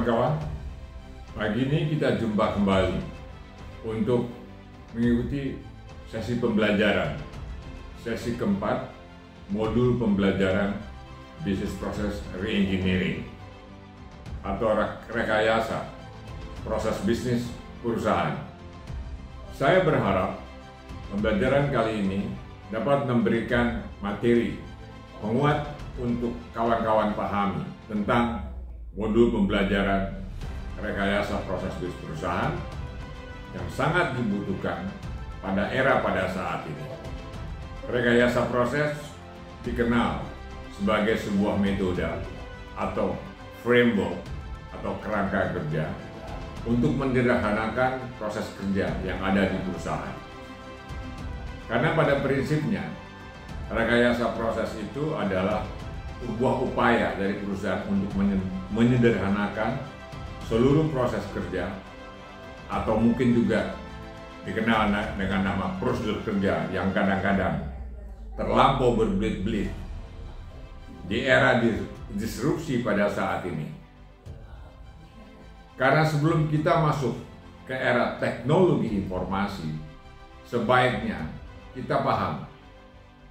kawan-kawan, pagi ini kita jumpa kembali untuk mengikuti sesi pembelajaran, sesi keempat, modul pembelajaran Business Process Reengineering atau rekayasa proses bisnis perusahaan. Saya berharap pembelajaran kali ini dapat memberikan materi penguat untuk kawan-kawan pahami tentang modul pembelajaran rekayasa proses bisnis perusahaan yang sangat dibutuhkan pada saat ini. Rekayasa proses dikenal sebagai sebuah metode atau framework atau kerangka kerja untuk menyederhanakan proses kerja yang ada di perusahaan. Karena pada prinsipnya, rekayasa proses itu adalah sebuah upaya dari perusahaan untuk menyederhanakan seluruh proses kerja atau mungkin juga dikenal dengan nama prosedur kerja yang kadang-kadang terlampau berbelit-belit di era disrupsi pada saat ini. Karena sebelum kita masuk ke era teknologi informasi, sebaiknya kita paham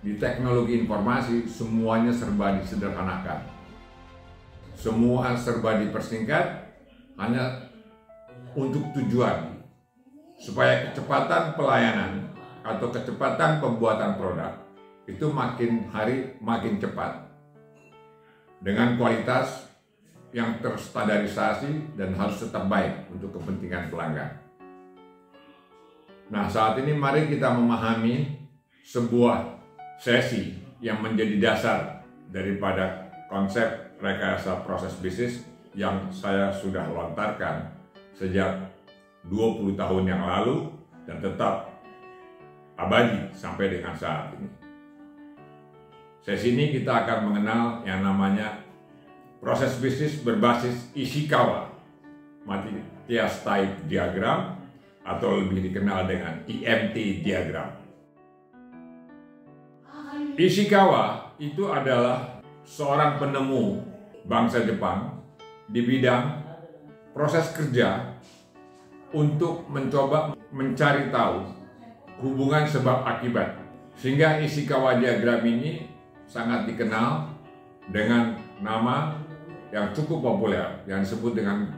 di teknologi informasi semuanya serba disederhanakan. Semua serba dipersingkat hanya untuk tujuan supaya kecepatan pelayanan atau kecepatan pembuatan produk itu makin hari makin cepat dengan kualitas yang terstandarisasi dan harus tetap baik untuk kepentingan pelanggan. Nah, saat ini mari kita memahami sebuah sesi yang menjadi dasar daripada konsep rekayasa proses bisnis yang saya sudah lontarkan sejak 20 tahun yang lalu dan tetap abadi sampai dengan saat ini. Sesi ini kita akan mengenal yang namanya proses bisnis berbasis Ishikawa Matthias Type Diagram atau lebih dikenal dengan IMT Diagram. Ishikawa itu adalah seorang penemu bangsa Jepang di bidang proses kerja untuk mencoba mencari tahu hubungan sebab akibat. Sehingga Ishikawa Diagram ini sangat dikenal dengan nama yang cukup populer yang disebut dengan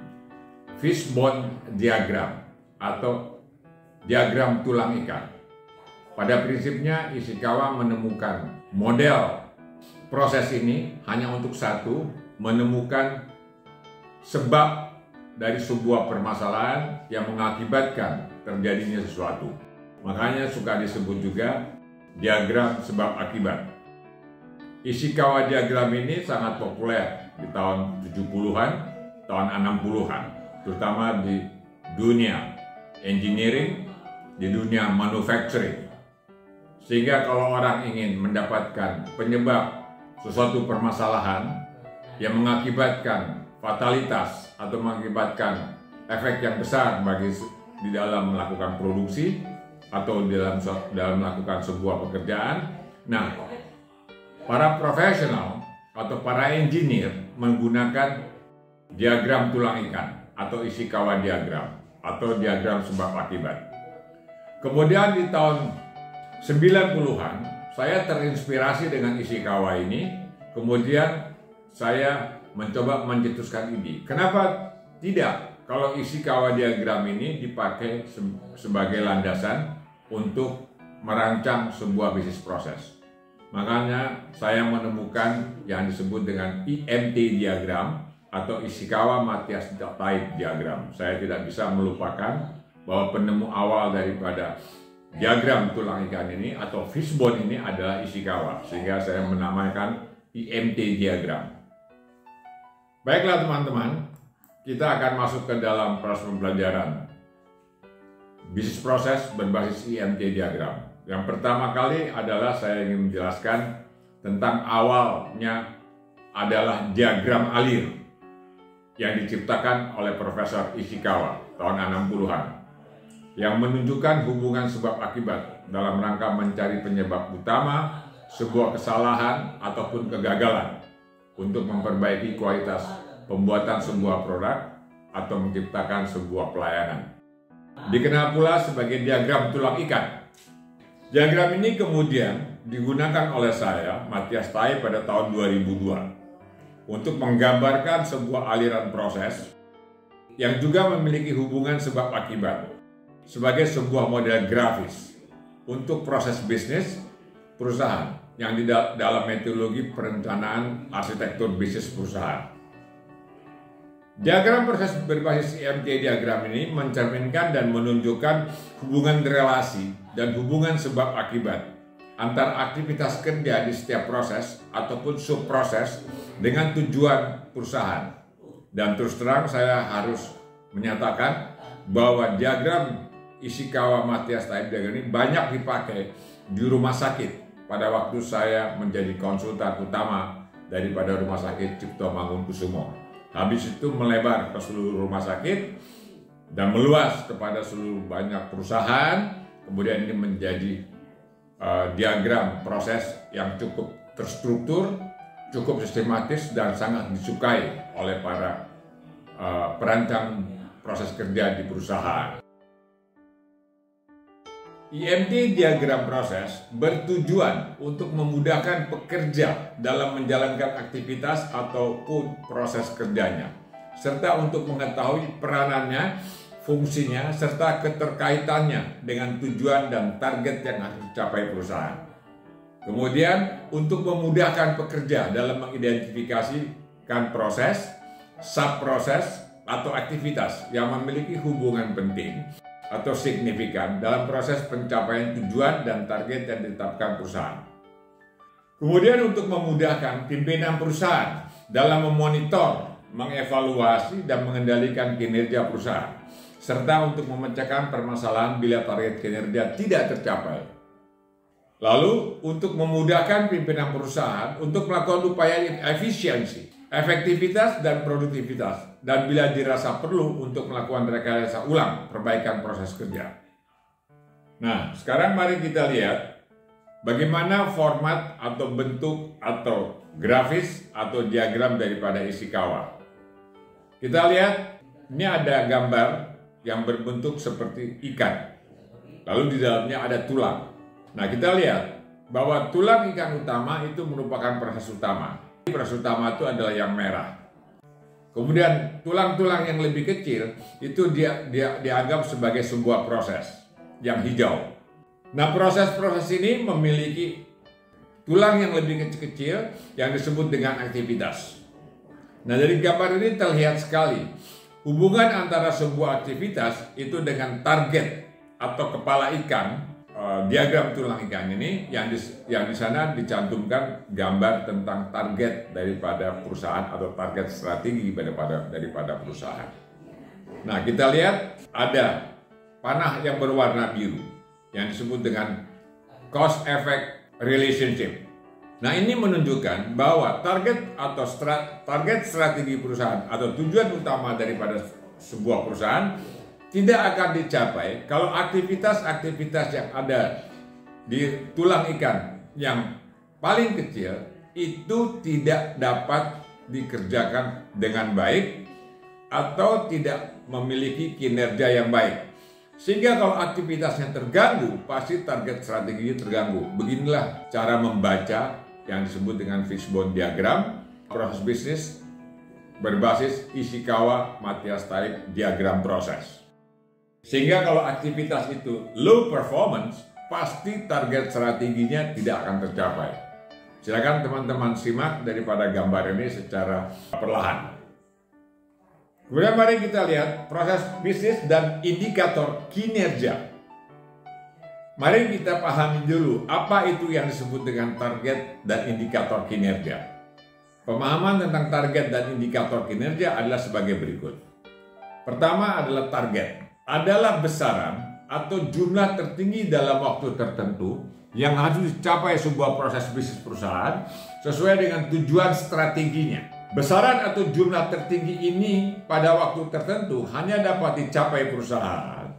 Fishbone Diagram atau diagram tulang ikan. Pada prinsipnya Ishikawa menemukan model proses ini hanya untuk satu, menemukan sebab dari sebuah permasalahan yang mengakibatkan terjadinya sesuatu. Makanya suka disebut juga diagram sebab akibat. Ishikawa diagram ini sangat populer di tahun 70-an, tahun 60-an, terutama di dunia engineering, di dunia manufacturing. Sehingga kalau orang ingin mendapatkan penyebab sesuatu permasalahan yang mengakibatkan fatalitas atau mengakibatkan efek yang besar bagi di dalam melakukan produksi atau dalam melakukan sebuah pekerjaan. Nah, para profesional atau para engineer menggunakan diagram tulang ikan atau Ishikawa diagram atau diagram sebab akibat. Kemudian di tahun 90-an saya terinspirasi dengan Ishikawa ini, kemudian saya mencoba mencetuskan ide. Kenapa tidak kalau Ishikawa diagram ini dipakai sebagai landasan untuk merancang sebuah bisnis proses? Makanya saya menemukan yang disebut dengan IMT diagram atau Ishikawa Matthias Type Diagram. Saya tidak bisa melupakan bahwa penemu awal daripada diagram tulang ikan ini atau fishbone ini adalah Ishikawa, sehingga saya menamakan IMT diagram. Baiklah teman-teman, kita akan masuk ke dalam proses pembelajaran bisnis proses berbasis IMT diagram. Yang pertama kali adalah saya ingin menjelaskan tentang awalnya adalah diagram alir yang diciptakan oleh Profesor Ishikawa tahun 60-an. Yang menunjukkan hubungan sebab akibat dalam rangka mencari penyebab utama sebuah kesalahan ataupun kegagalan untuk memperbaiki kualitas pembuatan sebuah produk atau menciptakan sebuah pelayanan. Dikenal pula sebagai diagram tulang ikan. Diagram ini kemudian digunakan oleh saya, Matthias Taib, pada tahun 2002 untuk menggambarkan sebuah aliran proses yang juga memiliki hubungan sebab akibat sebagai sebuah model grafis untuk proses bisnis perusahaan yang di dalam metodologi perencanaan arsitektur bisnis perusahaan. Diagram proses berbasis IMT diagram ini mencerminkan dan menunjukkan hubungan relasi dan hubungan sebab akibat antar aktivitas kerja di setiap proses ataupun subproses dengan tujuan perusahaan. Dan terus terang saya harus menyatakan bahwa diagram Ishikawa Matthias Taib diagram ini banyak dipakai di rumah sakit pada waktu saya menjadi konsultan utama daripada Rumah Sakit Cipto Mangunkusumo. Habis itu melebar ke seluruh rumah sakit dan meluas kepada seluruh banyak perusahaan. Kemudian ini menjadi diagram proses yang cukup terstruktur, cukup sistematis dan sangat disukai oleh para perancang proses kerja di perusahaan. IMT diagram proses bertujuan untuk memudahkan pekerja dalam menjalankan aktivitas ataupun proses kerjanya, serta untuk mengetahui peranannya, fungsinya, serta keterkaitannya dengan tujuan dan target yang harus dicapai perusahaan. Kemudian untuk memudahkan pekerja dalam mengidentifikasikan proses, subproses, atau aktivitas yang memiliki hubungan penting atau signifikan dalam proses pencapaian tujuan dan target yang ditetapkan perusahaan. Kemudian untuk memudahkan pimpinan perusahaan dalam memonitor, mengevaluasi, dan mengendalikan kinerja perusahaan, serta untuk memecahkan permasalahan bila target kinerja tidak tercapai. Lalu untuk memudahkan pimpinan perusahaan untuk melakukan upaya efisiensi, efektivitas, dan produktivitas, dan bila dirasa perlu untuk melakukan rekayasa ulang perbaikan proses kerja. Nah, sekarang mari kita lihat bagaimana format atau bentuk atau grafis atau diagram daripada Ishikawa. Kita lihat, ini ada gambar yang berbentuk seperti ikan. Lalu di dalamnya ada tulang. Nah, kita lihat bahwa tulang ikan utama itu merupakan proses utama. Proses utama itu adalah yang merah. Kemudian tulang-tulang yang lebih kecil itu dianggap sebagai sebuah proses yang hijau. Nah, proses-proses ini memiliki tulang yang lebih kecil-kecil yang disebut dengan aktivitas. Nah, dari gambar ini terlihat sekali hubungan antara sebuah aktivitas itu dengan target atau kepala ikan. Diagram tulang ikan ini yang di sana dicantumkan gambar tentang target daripada perusahaan atau target strategi daripada perusahaan. Nah, kita lihat ada panah yang berwarna biru yang disebut dengan cost effect relationship. Nah, ini menunjukkan bahwa target atau target strategi perusahaan atau tujuan utama daripada sebuah perusahaan tidak akan dicapai kalau aktivitas-aktivitas yang ada di tulang ikan yang paling kecil itu tidak dapat dikerjakan dengan baik atau tidak memiliki kinerja yang baik. Sehingga kalau aktivitasnya terganggu, pasti target strateginya terganggu. Beginilah cara membaca yang disebut dengan fishbone diagram, proses bisnis berbasis Ishikawa Matthias Taib diagram proses. Sehingga kalau aktivitas itu low performance, pasti target strateginya tidak akan tercapai. Silakan teman-teman simak daripada gambar ini secara perlahan. Kemudian mari kita lihat proses bisnis dan indikator kinerja. Mari kita pahami dulu apa itu yang disebut dengan target dan indikator kinerja. Pemahaman tentang target dan indikator kinerja adalah sebagai berikut. Pertama adalah target. Adalah besaran atau jumlah tertinggi dalam waktu tertentu yang harus dicapai sebuah proses bisnis perusahaan sesuai dengan tujuan strateginya. Besaran atau jumlah tertinggi ini pada waktu tertentu hanya dapat dicapai perusahaan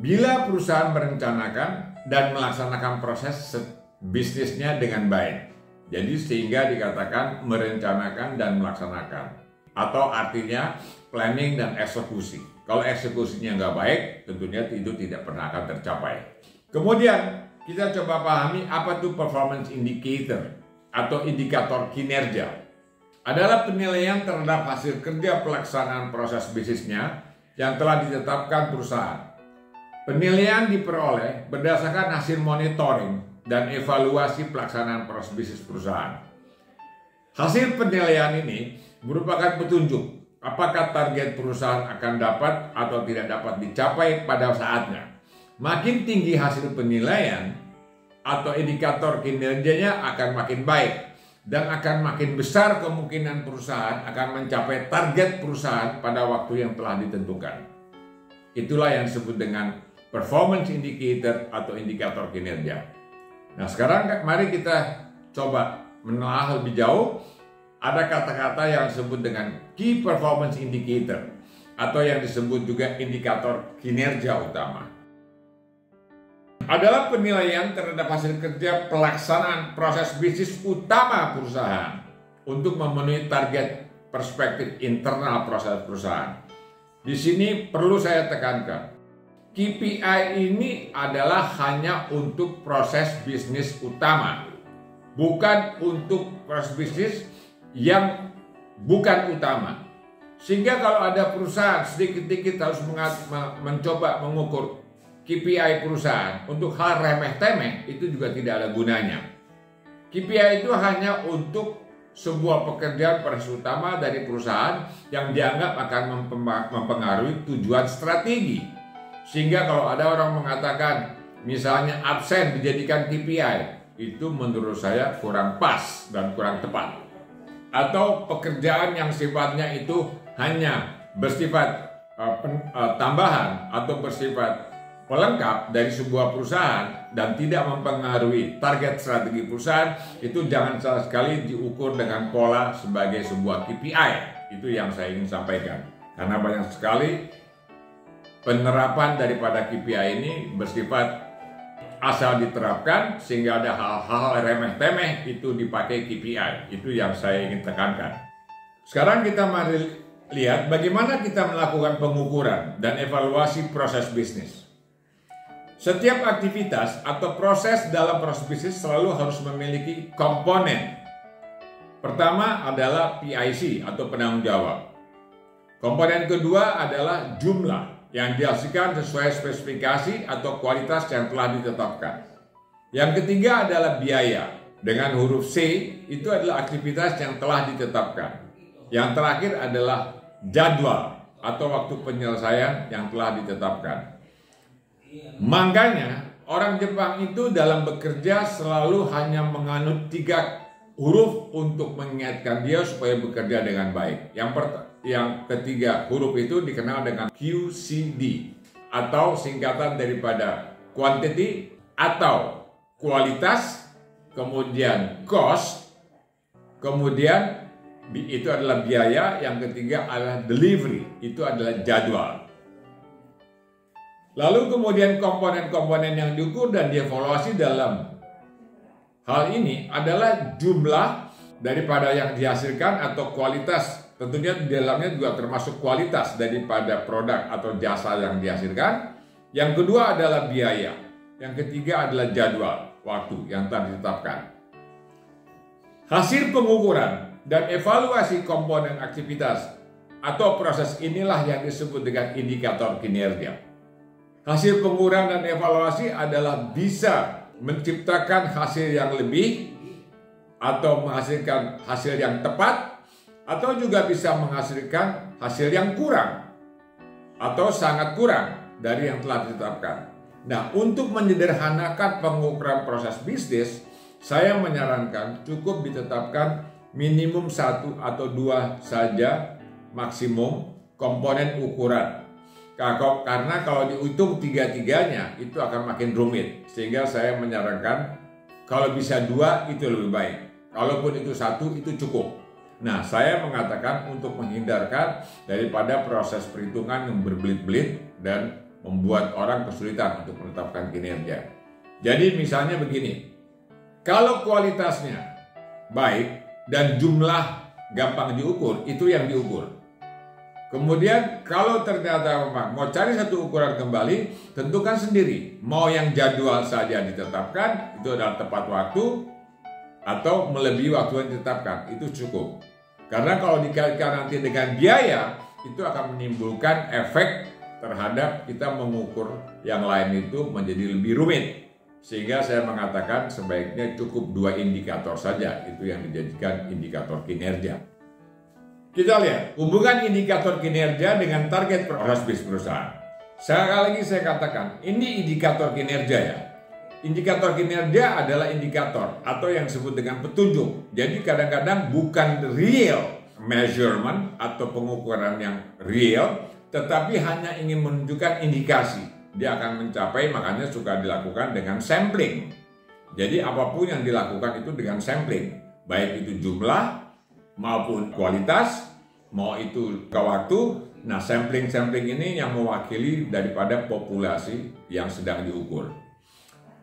bila perusahaan merencanakan dan melaksanakan proses bisnisnya dengan baik. Jadi sehingga dikatakan merencanakan dan melaksanakan. Atau artinya planning dan eksekusi. Kalau eksekusinya nggak baik, tentunya itu tidak pernah akan tercapai. Kemudian kita coba pahami apa itu performance indicator atau indikator kinerja. Adalah penilaian terhadap hasil kerja pelaksanaan proses bisnisnya yang telah ditetapkan perusahaan. Penilaian diperoleh berdasarkan hasil monitoring dan evaluasi pelaksanaan proses bisnis perusahaan. Hasil penilaian ini merupakan petunjuk apakah target perusahaan akan dapat atau tidak dapat dicapai pada saatnya. Makin tinggi hasil penilaian atau indikator kinerjanya akan makin baik dan akan makin besar kemungkinan perusahaan akan mencapai target perusahaan pada waktu yang telah ditentukan. Itulah yang disebut dengan performance indicator atau indikator kinerja. Nah, sekarang mari kita coba menelaah lebih jauh. Ada kata-kata yang disebut dengan key performance indicator atau yang disebut juga indikator kinerja utama. Adalah penilaian terhadap hasil kerja pelaksanaan proses bisnis utama perusahaan untuk memenuhi target perspektif internal proses perusahaan. Di sini perlu saya tekankan, KPI ini adalah hanya untuk proses bisnis utama, bukan untuk proses bisnis yang bukan utama. Sehingga kalau ada perusahaan sedikit-sedikit harus mencoba mengukur KPI perusahaan untuk hal remeh-temeh, itu juga tidak ada gunanya. KPI itu hanya untuk sebuah pekerjaan proses utama dari perusahaan yang dianggap akan mempengaruhi tujuan strategi. Sehingga kalau ada orang mengatakan misalnya absen dijadikan KPI, itu menurut saya kurang pas dan kurang tepat. Atau pekerjaan yang sifatnya itu hanya bersifat tambahan atau bersifat pelengkap dari sebuah perusahaan dan tidak mempengaruhi target strategi perusahaan, itu jangan salah sekali diukur dengan pola sebagai sebuah KPI. Itu yang saya ingin sampaikan. Karena banyak sekali penerapan daripada KPI ini bersifat asal diterapkan sehingga ada hal-hal remeh-temeh itu dipakai KPI. Itu yang saya ingin tekankan. Sekarang kita mari lihat bagaimana kita melakukan pengukuran dan evaluasi proses bisnis. Setiap aktivitas atau proses dalam proses bisnis selalu harus memiliki komponen. Pertama adalah PIC atau penanggung jawab. Komponen kedua adalah jumlah yang dihasilkan sesuai spesifikasi atau kualitas yang telah ditetapkan. Yang ketiga adalah biaya. Dengan huruf C itu adalah aktivitas yang telah ditetapkan. Yang terakhir adalah jadwal atau waktu penyelesaian yang telah ditetapkan. Makanya orang Jepang itu dalam bekerja selalu hanya menganut 3 huruf untuk mengingatkan dia supaya bekerja dengan baik. Yang ketiga huruf itu dikenal dengan QCD atau singkatan daripada quantity atau kualitas, kemudian cost, kemudian itu adalah biaya, yang ketiga adalah delivery, itu adalah jadwal. Lalu kemudian komponen-komponen yang diukur dan dievaluasi dalam hal ini adalah jumlah daripada yang dihasilkan atau kualitas. Tentunya di dalamnya juga termasuk kualitas daripada produk atau jasa yang dihasilkan. Yang kedua adalah biaya. Yang ketiga adalah jadwal waktu yang telah ditetapkan. Hasil pengukuran dan evaluasi komponen aktivitas atau proses inilah yang disebut dengan indikator kinerja. Hasil pengukuran dan evaluasi adalah bisa menciptakan hasil yang lebih atau menghasilkan hasil yang tepat, atau juga bisa menghasilkan hasil yang kurang atau sangat kurang dari yang telah ditetapkan. Nah, untuk menyederhanakan pengukuran proses bisnis, saya menyarankan cukup ditetapkan minimum 1 atau 2 saja maksimum komponen ukuran. Karena kalau dihitung 3-3-nya itu akan makin rumit. Sehingga saya menyarankan kalau bisa 2 itu lebih baik. Kalaupun itu 1 itu cukup. Nah, saya mengatakan untuk menghindarkan daripada proses perhitungan yang berbelit-belit dan membuat orang kesulitan untuk menetapkan kinerja. Jadi misalnya begini, kalau kualitasnya baik dan jumlah gampang diukur, itu yang diukur. Kemudian kalau ternyata mau cari satu ukuran kembali, tentukan sendiri. Mau yang jadwal saja ditetapkan, itu adalah tepat waktu, atau melebihi waktu yang ditetapkan, itu cukup. Karena kalau dikaitkan nanti dengan biaya, itu akan menimbulkan efek terhadap kita mengukur yang lain itu menjadi lebih rumit. Sehingga saya mengatakan sebaiknya cukup 2 indikator saja, itu yang dijadikan indikator kinerja. Kita lihat hubungan indikator kinerja dengan target proses bisnis perusahaan. Sekali lagi saya katakan, ini indikator kinerja ya. Indikator kinerja adalah indikator atau yang disebut dengan petunjuk. Jadi kadang-kadang bukan real measurement atau pengukuran yang real, tetapi hanya ingin menunjukkan indikasi. Dia akan mencapai, makanya suka dilakukan dengan sampling. Jadi apapun yang dilakukan itu dengan sampling, baik itu jumlah maupun kualitas, mau itu ke waktu. Nah, sampling ini yang mewakili daripada populasi yang sedang diukur.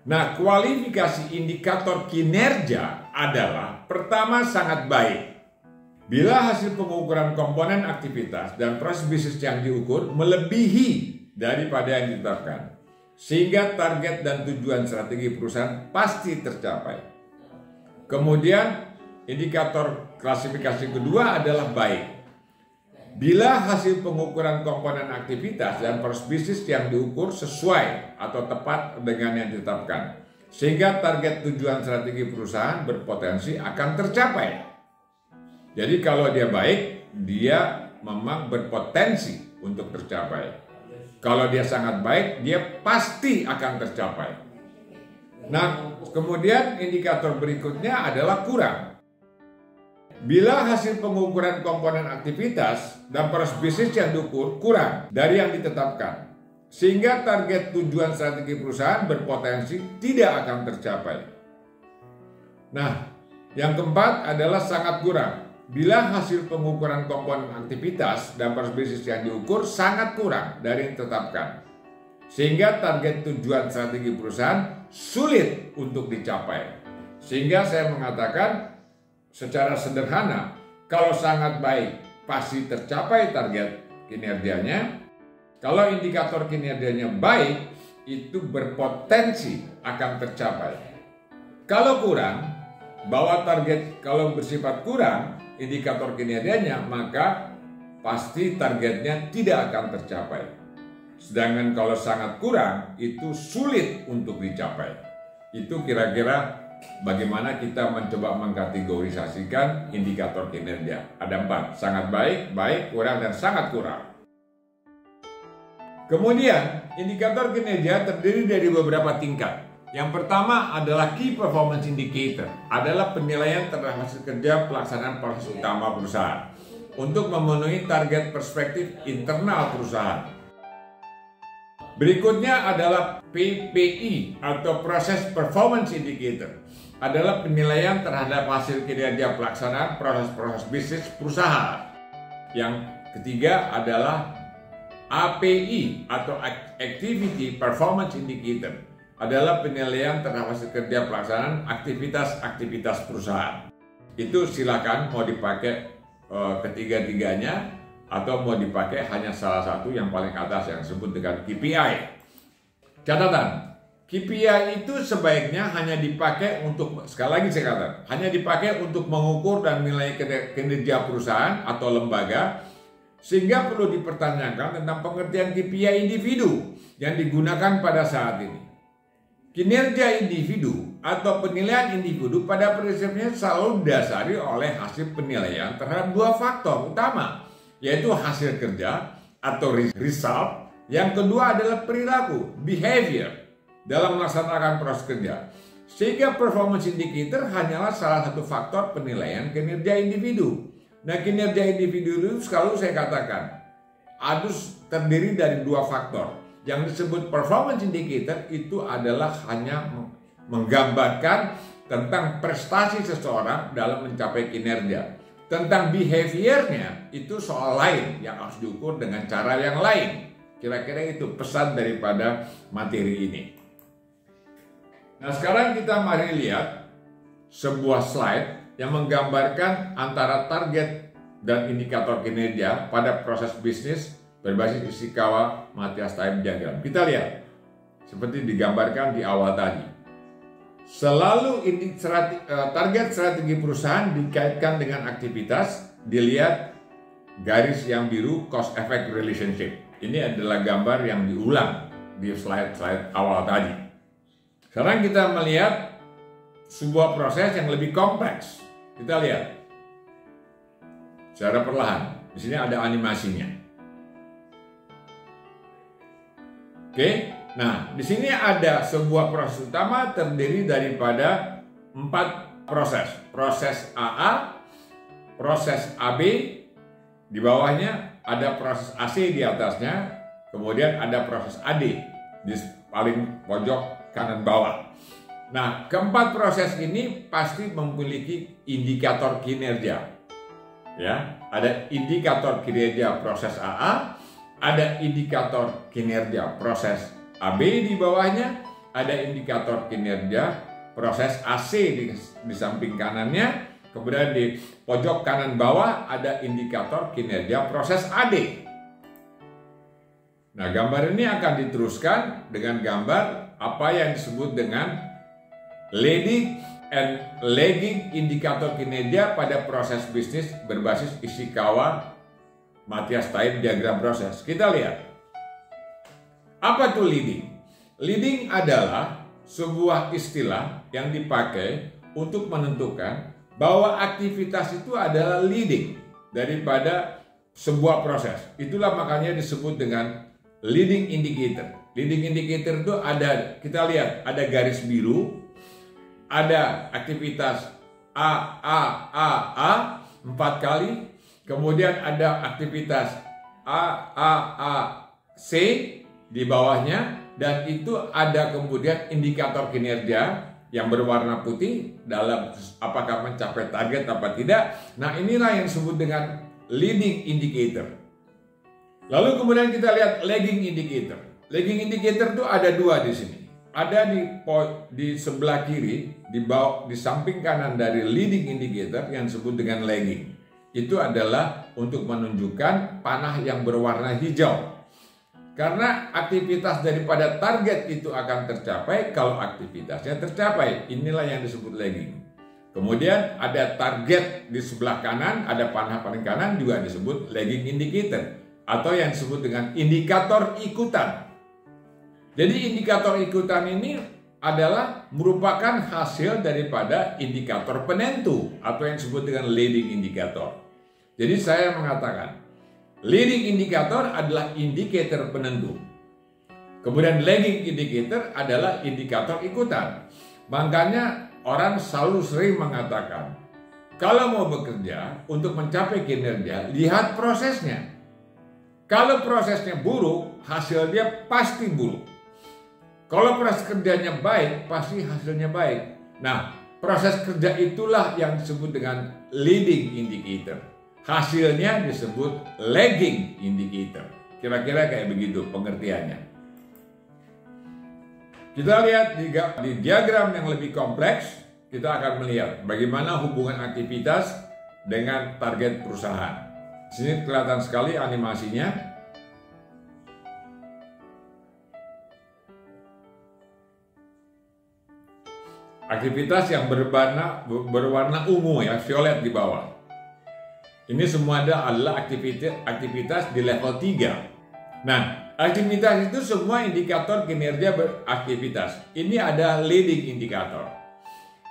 Nah, kualifikasi indikator kinerja adalah pertama sangat baik. Bila hasil pengukuran komponen aktivitas dan proses bisnis yang diukur melebihi daripada yang ditetapkan, sehingga target dan tujuan strategi perusahaan pasti tercapai. Kemudian indikator klasifikasi kedua adalah baik. Bila hasil pengukuran komponen aktivitas dan proses bisnis yang diukur sesuai atau tepat dengan yang ditetapkan, sehingga target tujuan strategi perusahaan berpotensi akan tercapai. Jadi kalau dia baik, dia memang berpotensi untuk tercapai. Kalau dia sangat baik, dia pasti akan tercapai. Nah, kemudian indikator berikutnya adalah kurang. Bila hasil pengukuran komponen aktivitas dan proses bisnis yang diukur kurang dari yang ditetapkan, sehingga target tujuan strategi perusahaan berpotensi tidak akan tercapai. Nah, yang keempat adalah sangat kurang. Bila hasil pengukuran komponen aktivitas dan proses bisnis yang diukur sangat kurang dari yang ditetapkan, sehingga target tujuan strategi perusahaan sulit untuk dicapai. Sehingga saya mengatakan secara sederhana, kalau sangat baik pasti tercapai target kinerjanya. Kalau indikator kinerjanya baik, itu berpotensi akan tercapai. Kalau kurang, bahwa target kalau bersifat kurang indikator kinerjanya, maka pasti targetnya tidak akan tercapai. Sedangkan kalau sangat kurang, itu sulit untuk dicapai. Itu kira-kira bagaimana kita mencoba mengkategorisasikan indikator kinerja. Ada 4, sangat baik, baik, kurang, dan sangat kurang. Kemudian, indikator kinerja terdiri dari beberapa tingkat. Yang pertama adalah Key Performance Indicator, adalah penilaian terhadap hasil kerja pelaksanaan proses utama perusahaan untuk memenuhi target perspektif internal perusahaan. Berikutnya adalah PPI atau Process Performance Indicator, adalah penilaian terhadap hasil kinerja pelaksanaan proses-proses bisnis perusahaan. Yang ketiga adalah API atau Activity Performance Indicator, adalah penilaian terhadap hasil kerja pelaksanaan aktivitas-aktivitas perusahaan. Itu silakan mau dipakai ketiga-tiganya atau mau dipakai hanya salah satu yang paling atas yang disebut dengan KPI. Catatan, KPI itu sebaiknya hanya dipakai untuk, sekali lagi saya katakan, hanya dipakai untuk mengukur dan menilai kinerja perusahaan atau lembaga, sehingga perlu dipertanyakan tentang pengertian KPI individu yang digunakan pada saat ini. Kinerja individu atau penilaian individu pada prinsipnya selalu didasari oleh hasil penilaian terhadap 2 faktor utama, yaitu hasil kerja atau result. Yang kedua adalah perilaku, behavior, dalam melaksanakan proses kerja. Sehingga performance indicator hanyalah salah satu faktor penilaian kinerja individu. Nah, kinerja individu itu selalu saya katakan harus terdiri dari 2 faktor. Yang disebut performance indicator itu adalah hanya menggambarkan tentang prestasi seseorang dalam mencapai kinerja. Tentang behaviornya itu soal lain yang harus diukur dengan cara yang lain. Kira-kira itu pesan daripada materi ini. Nah, sekarang kita mari lihat sebuah slide yang menggambarkan antara target dan indikator kinerja pada proses bisnis berbasis Ishikawa Mathias Time Diagram. Kita lihat seperti digambarkan di awal tadi. Selalu target strategi perusahaan dikaitkan dengan aktivitas, dilihat garis yang biru cost effect relationship. Ini adalah gambar yang diulang di slide awal tadi. Sekarang kita melihat sebuah proses yang lebih kompleks. Kita lihat secara perlahan. Di sini ada animasinya. Oke. Nah, di sini ada sebuah proses utama terdiri daripada 4 proses. Proses AA, proses AB, di bawahnya ada proses AC di atasnya, kemudian ada proses AD di paling pojok kanan bawah. Nah, keempat proses ini pasti memiliki indikator kinerja. Ya, ada indikator kinerja proses AA, ada indikator kinerja proses AB di bawahnya, ada indikator kinerja proses AC di samping kanannya, kemudian di pojok kanan bawah ada indikator kinerja proses AD. Nah, gambar ini akan diteruskan dengan gambar apa yang disebut dengan leading and lagging indikator kinerja pada proses bisnis berbasis Ishikawa Mathias Time Diagram proses. Kita lihat. Apa itu leading? Leading adalah sebuah istilah yang dipakai untuk menentukan bahwa aktivitas itu adalah leading daripada sebuah proses. Itulah makanya disebut dengan leading indicator. Leading indicator itu ada, kita lihat, ada garis biru, ada aktivitas A 4 kali, kemudian ada aktivitas C di bawahnya, dan itu ada kemudian indikator kinerja yang berwarna putih dalam apakah mencapai target apa tidak. Nah, inilah yang disebut dengan leading indicator. Lalu kemudian kita lihat lagging indicator. Lagging indicator itu ada 2 di sini. Ada di sebelah kiri, di samping kanan dari leading indicator yang disebut dengan lagging. Itu adalah untuk menunjukkan panah yang berwarna hijau. Karena aktivitas daripada target itu akan tercapai kalau aktivitasnya tercapai. Inilah yang disebut lagging. Kemudian ada target di sebelah kanan, ada panah paling kanan juga disebut lagging indicator. Atau yang disebut dengan indikator ikutan. Jadi indikator ikutan ini adalah merupakan hasil daripada indikator penentu atau yang disebut dengan leading indicator. Jadi saya mengatakan leading indicator adalah indikator penentu. Kemudian lagging indicator adalah indikator ikutan. Makanya orang selalu sering mengatakan kalau mau bekerja untuk mencapai kinerja, lihat prosesnya. Kalau prosesnya buruk, hasilnya pasti buruk. Kalau proses kerjanya baik, pasti hasilnya baik. Nah, proses kerja itulah yang disebut dengan leading indicator. Hasilnya disebut lagging indicator. Kira-kira kayak begitu pengertiannya. Kita lihat di diagram yang lebih kompleks, kita akan melihat bagaimana hubungan aktivitas dengan target perusahaan. Di sini kelihatan sekali animasinya. Aktivitas yang berwarna ungu ya, violet di bawah. Ini semua adalah aktivitas di level 3. Nah, aktivitas itu semua indikator kinerja beraktivitas. Ini ada leading indikator.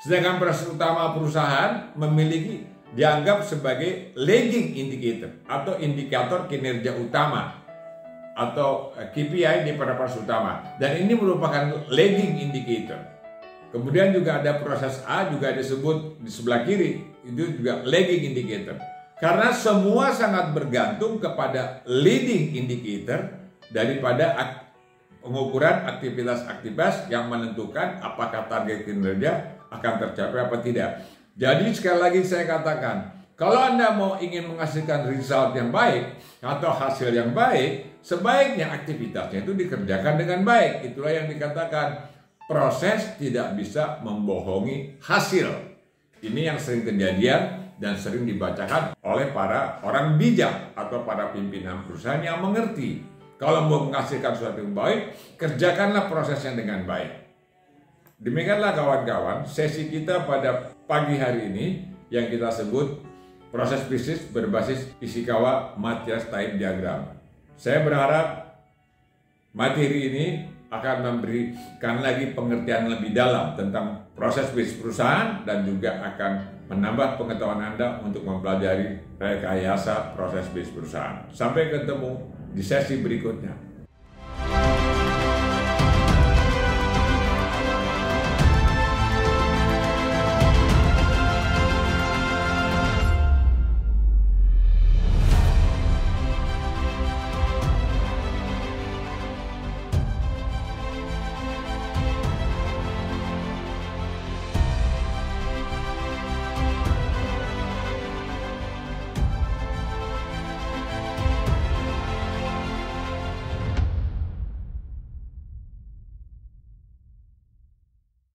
Sedangkan proses utama perusahaan memiliki dianggap sebagai lagging indicator atau indikator kinerja utama atau KPI di pada proses utama. Dan ini merupakan lagging indicator. Kemudian juga ada proses A juga disebut di sebelah kiri, itu juga lagging indicator. Karena semua sangat bergantung kepada leading indicator daripada pengukuran aktivitas-aktivitas yang menentukan apakah target kinerja akan tercapai apa tidak. Jadi sekali lagi saya katakan, kalau Anda mau ingin menghasilkan result yang baik atau hasil yang baik, sebaiknya aktivitasnya itu dikerjakan dengan baik. Itulah yang dikatakan proses tidak bisa membohongi hasil. Ini yang sering kejadian dan sering dibacakan oleh para orang bijak atau para pimpinan perusahaan yang mengerti. Kalau mau menghasilkan sesuatu yang baik, kerjakanlah prosesnya dengan baik. Demikianlah kawan-kawan, sesi kita pada pagi hari ini yang kita sebut proses bisnis berbasis Ishikawa Matthias Type Diagram. Saya berharap materi ini akan memberikan lagi pengertian lebih dalam tentang proses bisnis perusahaan dan juga akan menambah pengetahuan Anda untuk mempelajari rekayasa proses bisnis perusahaan. Sampai ketemu di sesi berikutnya.